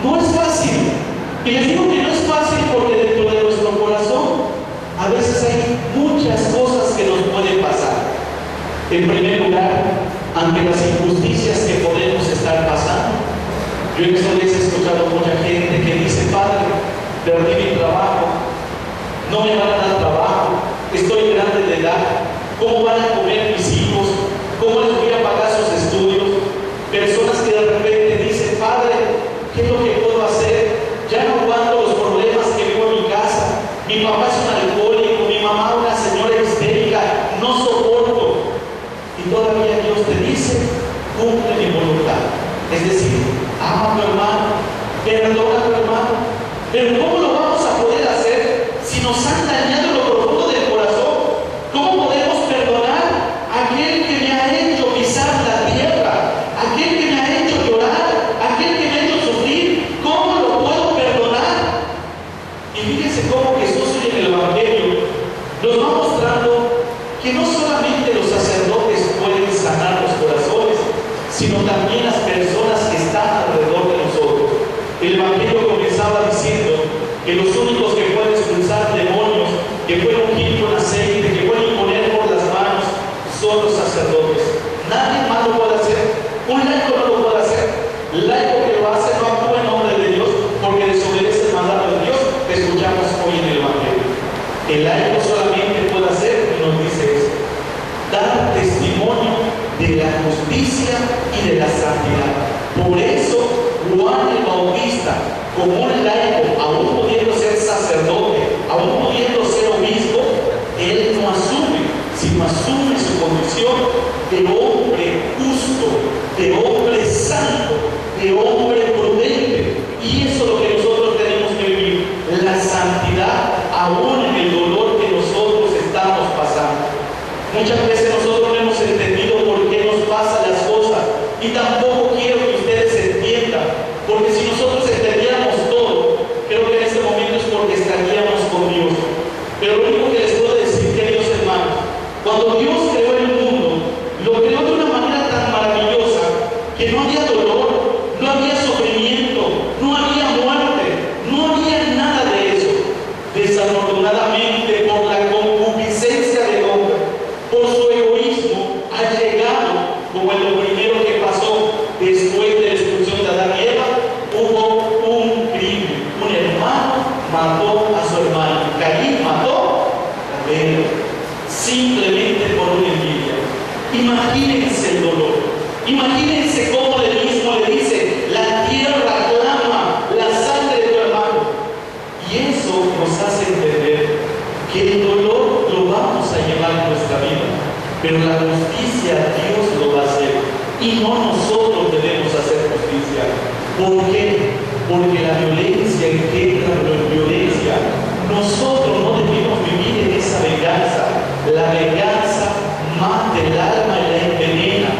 No es fácil. Y les digo que no es fácil porque dentro de nuestro corazón a veces hay muchas cosas que nos pueden pasar. En primer lugar, ante las injusticias que podemos estar pasando. Yo en estos días he escuchado mucha gente que dice: Padre, perdí mi trabajo, no me van a dar trabajo, estoy grande de edad, ¿cómo van a comer mis hijos? ¿Cómo les voy a pagar sus estudios? Personas que de repente dicen: Padre, ¿qué es lo que puedo hacer? Ya no aguanto los problemas que vivo en mi casa. Mi papá es un alcohólico, mi mamá una señora histérica, no soporto. Y todavía Dios te dice: cumple mi voluntad. Es decir, ama a tu hermano, perdona a tu hermano. Pero ¿cómo lo vamos a poder hacer si nos han dañado en lo profundo del corazón? ¿Cómo podemos perdonar a aquel que me ha hecho pisar la tierra? Aquel que me ha hecho llorar, aquel que me ha hecho sufrir. ¿Cómo lo puedo perdonar? Y fíjense cómo Jesús en el Evangelio nos va mostrando que no solamente los sacerdotes pueden sanar los corazones, sino también las personas que están alrededor de nosotros. El Evangelio comenzaba diciendo que los únicos que pueden expulsar demonios, que pueden ungir con aceite, que pueden imponer por las manos, son los sacerdotes. Nadie más lo puede hacer. Un laico no lo puede hacer. El laico que lo hace no actúa en nombre de Dios porque desobedece el mandato de Dios que escuchamos hoy en el Evangelio. El laico solamente puede hacer, y nos dice esto: dar testimonio de la justicia y de la santidad. Por eso Juan el Bautista, como un laico, aún pudiendo ser sacerdote, aún pudiendo ser obispo, él no asume, sino asume su condición de hombre justo, de hombre santo, de hombre prudente. Y eso es lo que nosotros tenemos que vivir, la santidad aún en el dolor que nosotros estamos pasando. Muchas veces nosotros no hemos entendido por qué nos pasan las cosas, y tampoco quiero que ustedes entiendan, porque si nosotros entendiéramos todo, creo que en este momento es porque estaríamos con Dios. Pero lo único que les puedo decir, queridos hermanos, cuando Dios creó el mundo, lo creó de una manera tan maravillosa que no había dolor, no había sufrimiento, no había muerte, no había nada de eso. Desafortunadamente, por la concupiscencia del hombre, por su egoísmo, ha llegado, como en lo primero que pasó después de la expulsión de Adán y Eva, hubo un crimen. Un hermano mató a su hermano. Caín mató a Abel, simplemente por una envidia. Imagínense el dolor. Imagínense cómo él mismo le dice: la tierra clama la sangre de tu hermano. Y eso nos hace entender que el dolor lo vamos a llevar en nuestra vida, pero la justicia Dios lo va a hacer, y no nosotros debemos hacer justicia. ¿Por qué? Porque la violencia engendra violencia. Nosotros no debemos vivir en esa venganza. La venganza mata el alma y la envenena.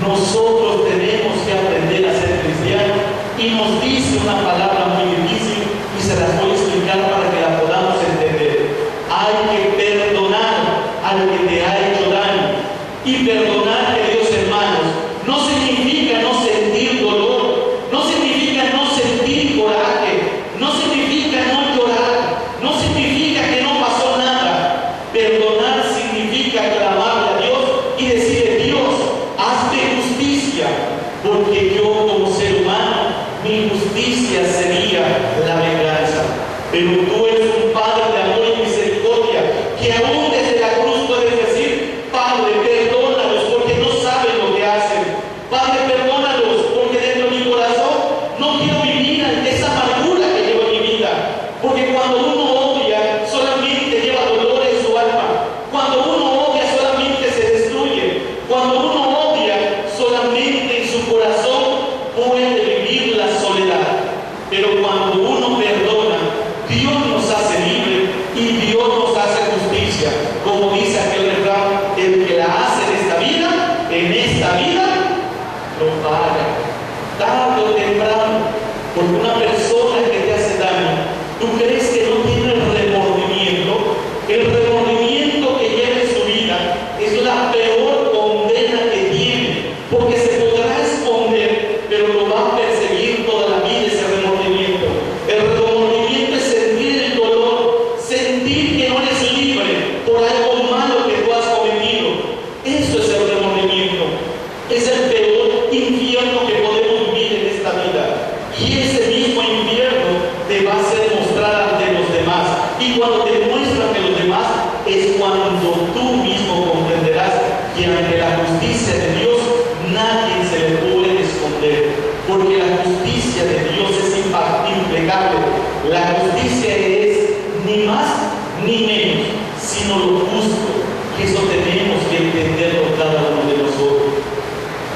Nosotros tenemos que aprender a ser cristianos, y nos dice una palabra muy difícil, y se las voy a explicar para que la podamos entender. Hay que perdonar al que te ha hecho daño. Y perdonar, queridos hermanos, no significa no sentir dolor, no significa no sentir coraje, no significa no llorar, no significa que no pasó nada. Perdonar significa clamarle a Dios y decirle: Dios, hazme justicia, porque yo como ser humano, mi justicia sería la venganza. Pero tú eres un Padre de amor y misericordia, que aún desde la cruz puedes decir: Padre, perdónalos porque no saben lo que hacen. Padre, perdónalos porque dentro de mi corazón no quiero vivir esa amargura que llevo en mi vida. Porque cuando uno odia, solamente lleva dolor en su alma. Cuando uno odia, solamente se destruye. Cuando uno odia, solamente en su corazón puede vivir la soledad. Pero cuando uno perdona, Dios nos hace libre y Dios nos hace justicia. Como dice aquel refrán: el que la hace en esta vida, lo paga. Tarde o temprano, porque una persona que te hace daño, ¿tú crees que no tiene el remordimiento? El remordimiento que lleva en su vida es la peor condena que tiene, porque se podrá esconder, pero lo va a perseguir toda la vida ese remordimiento. Y ese mismo infierno te va a hacer mostrar ante los demás. Y cuando te muestra ante los demás, es cuando tú mismo comprenderás que ante la justicia de Dios nadie se le puede esconder. Porque la justicia de Dios es impecable. La justicia es ni más ni menos, sino lo justo. Eso tenemos que entenderlo cada uno de nosotros.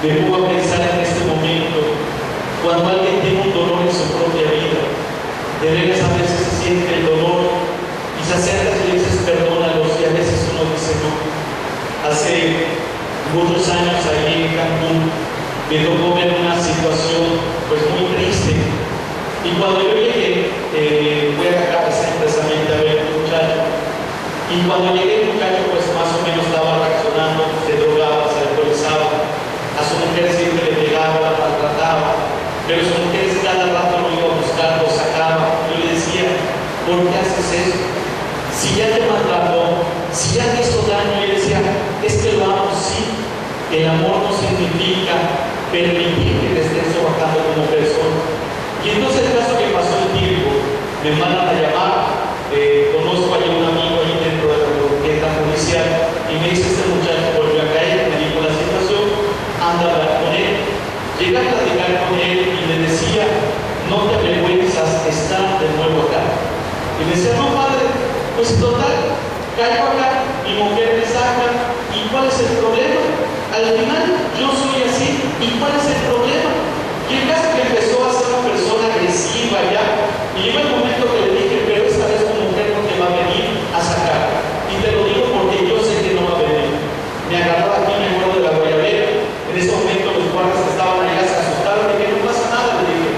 Me pongo a pensar en este momento, cuando alguien tiene un dolor en su propia vida, de veras a veces se siente el dolor y se acerca y le dices perdónalos, y a veces uno dice no. Hace muchos años allí en Cancún me tocó ver una situación pues muy triste, y cuando yo llegué, fui a la casa precisamente a ver un muchacho, y cuando llegué el muchacho pues más o menos estaba reaccionando, se drogaba, se alcoholizaba, a su mujer siempre le pegaba, la maltrataba, pero su mujer cada rato lo iba a buscar, lo sacaba. Yo le decía, ¿por qué haces eso? Si ya te maltrató, si ya te hizo daño. Y le decía, es que lo amo, sí. El amor no significa permitir que te estés trabajando como persona. Y entonces el caso que pasó el tiempo, me mandan a llamar, conozco a un amigo ahí dentro de la orquesta policial, y me dice, este muchacho volvió a caer, me dijo la situación, anda a hablar con él. Llegué a platicar con él y le decía, no te avergüenzas, está de nuevo acá. Y me decía, no padre, pues total, caigo acá, mi mujer me saca, ¿y cuál es el problema? Al final yo soy así, ¿y cuál es el problema? Y el caso que empezó a ser una persona agresiva ya, y llegó el momento que le dije, pero esta vez tu mujer no te va a venir a sacar. Y te lo digo porque yo sé que no va a venir. Me agarraba aquí, me acuerdo de la guayabera. En ese momento los guardias que estaban allá se asustaron, y que no pasa nada, le dije.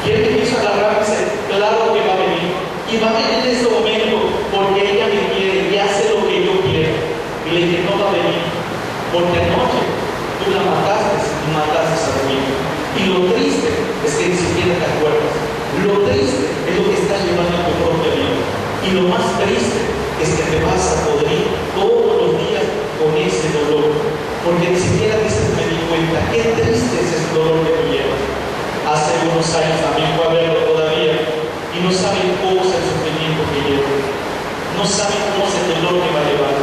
Y él me quiso agarrar y dice, claro que va a venir. Y va a venir en ese momento porque ella me quiere y hace lo que yo quiero. Y le dije, no va a venir, porque anoche tú la mataste y mataste a tu hijo. Y lo triste es que ni siquiera te acuerdas. Lo triste es lo que estás llevando a tu propia vida. Y lo más triste es que te vas a podrir todos los días con ese dolor. Porque ni siquiera dices, me di cuenta, qué triste es ese dolor que tú llevas. Hace unos años también fue a verlo todavía, y no saben cómo es el sufrimiento que lleva. No saben cómo es el dolor que va a llevar.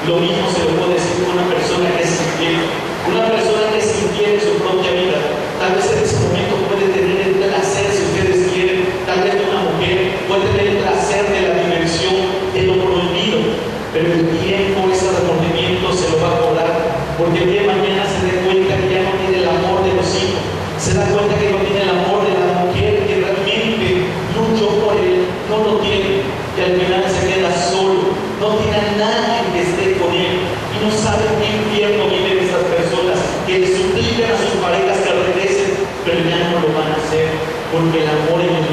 Lo mismo se lo puede decir con una persona que es infiel. Una persona que es infiel en su propia vida, tal vez en ese momento puede tener el placer, si ustedes quieren, tal vez una mujer puede tener el placer de la diversión, de lo prohibido, pero el tiempo, ese remordimiento se lo va a cobrar, porque el día de mañana se da cuenta que ya no tiene el amor de los hijos, se da cuenta que no tiene el amor de la mujer que realmente luchó por él, no lo tiene, y al final se queda solo, no tiene a nadie que esté con él, y no sabe qué infierno viven esas personas que le suplican a sus parejas que regresen, pero ya no lo van a hacer, porque el amor en el